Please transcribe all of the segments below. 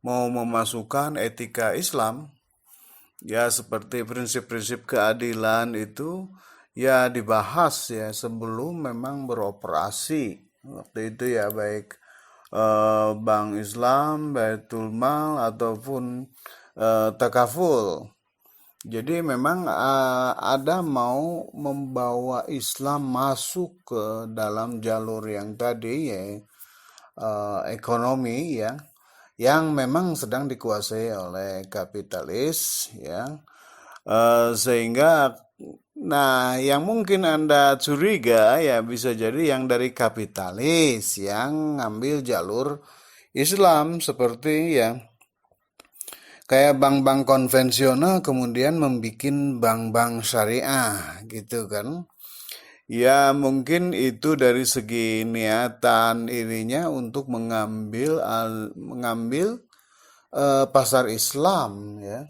mau memasukkan etika Islam, ya seperti prinsip-prinsip keadilan itu ya dibahas ya sebelum memang beroperasi. Waktu itu ya baik Bank Islam, Baitul Mal ataupun takaful. Jadi memang ada mau membawa Islam masuk ke dalam jalur yang tadi ya ekonomi ya yang memang sedang dikuasai oleh kapitalis ya. Sehingga nah yang mungkin Anda curiga ya bisa jadi yang dari kapitalis yang ngambil jalur Islam seperti ya kayak bank-bank konvensional kemudian membuat bank-bank syariah gitu kan. Ya mungkin itu dari segi niatan ininya untuk mengambil pasar Islam ya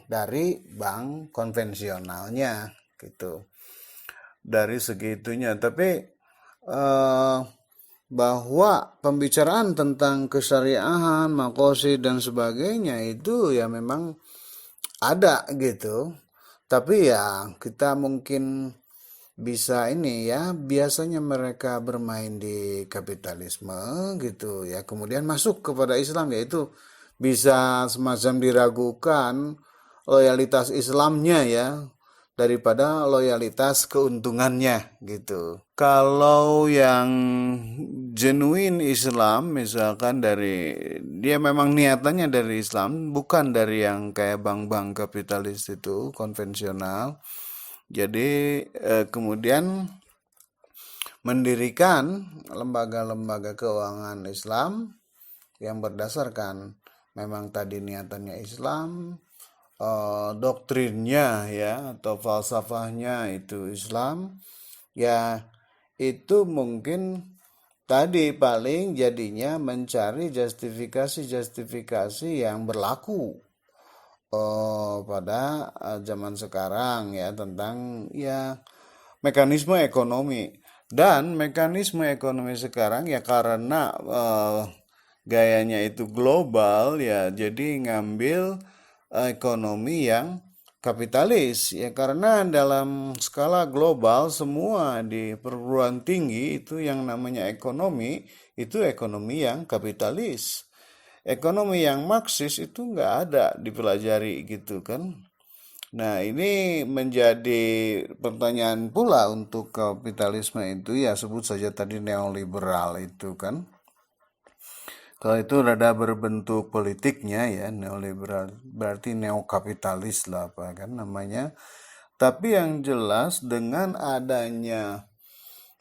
dari bank konvensionalnya gitu. Dari segitunya tapi eh, bahwa pembicaraan tentang kesyariahan, makosid dan sebagainya itu ya memang ada gitu. Tapi ya kita mungkin bisa ini ya biasanya mereka bermain di kapitalisme gitu ya kemudian masuk kepada Islam yaitu bisa semacam diragukan loyalitas Islamnya ya daripada loyalitas keuntungannya gitu. Kalau yang genuine Islam misalkan dari dia memang niatannya dari Islam bukan dari yang kayak bank-bank kapitalis itu konvensional. Jadi kemudian mendirikan lembaga-lembaga keuangan Islam yang berdasarkan memang tadi niatannya Islam, doktrinnya ya atau falsafahnya itu Islam, ya itu mungkin tadi paling jadinya mencari justifikasi-justifikasi yang berlaku pada zaman sekarang ya tentang ya mekanisme ekonomi dan mekanisme ekonomi sekarang ya karena gayanya itu global ya jadi ngambil ekonomi yang kapitalis ya karena dalam skala global semua di perguruan tinggi itu yang namanya ekonomi itu ekonomi yang kapitalis. Ekonomi yang Marxis itu nggak ada dipelajari gitu kan. Nah ini menjadi pertanyaan pula untuk kapitalisme itu ya sebut saja tadi neoliberal itu kan. Kalau itu rada berbentuk politiknya ya neoliberal berarti neokapitalis lah apa kan namanya. Tapi yang jelas dengan adanya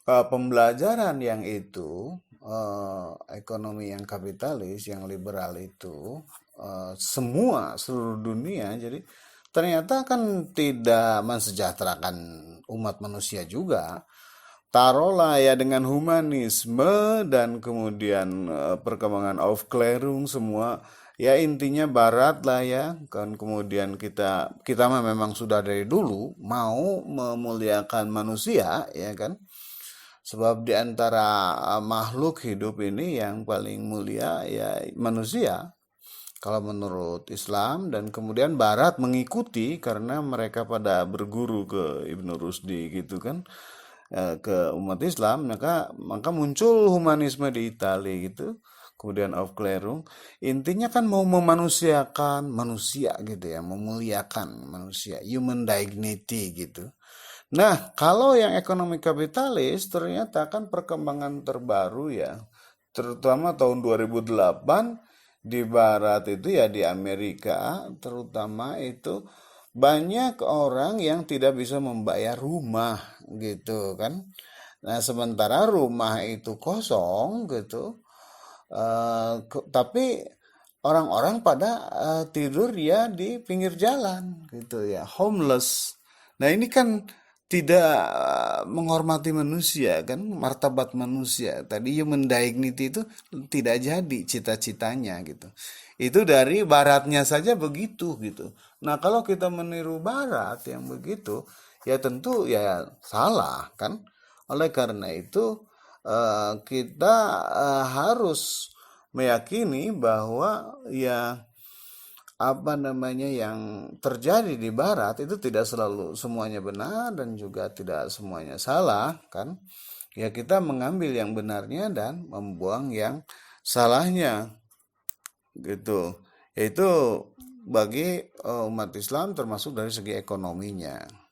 pembelajaran yang itu ekonomi yang kapitalis yang liberal itu semua seluruh dunia jadi ternyata kan tidak mensejahterakan umat manusia juga taruhlah ya dengan humanisme dan kemudian perkembangan Aufklärung semua ya intinya barat lah ya kan kemudian kita mah memang sudah dari dulu mau memuliakan manusia ya kan sebab di antara makhluk hidup ini yang paling mulia ya manusia kalau menurut Islam dan kemudian Barat mengikuti karena mereka pada berguru ke Ibnu Rusdi gitu kan ke umat Islam maka muncul humanisme di Italia gitu kemudian Aufklärung intinya kan mau memanusiakan manusia gitu ya memuliakan manusia human dignity gitu. Nah, kalau yang ekonomi kapitalis ternyata kan perkembangan terbaru ya, terutama tahun 2008 di barat itu ya di Amerika, terutama itu banyak orang yang tidak bisa membayar rumah gitu kan. Nah, sementara rumah itu kosong gitu, tapi orang-orang pada tidur ya di pinggir jalan gitu ya, homeless. Nah, ini kan tidak menghormati manusia kan, martabat manusia. Tadi human dignity itu tidak jadi cita-citanya gitu. Itu dari baratnya saja begitu gitu. Nah, kalau kita meniru barat yang begitu, ya tentu ya salah kan. Oleh karena itu kita harus meyakini bahwa ya apa namanya yang terjadi di barat itu tidak selalu semuanya benar dan juga tidak semuanya salah kan. Ya kita mengambil yang benarnya dan membuang yang salahnya gitu. Yaitu bagi umat Islam termasuk dari segi ekonominya.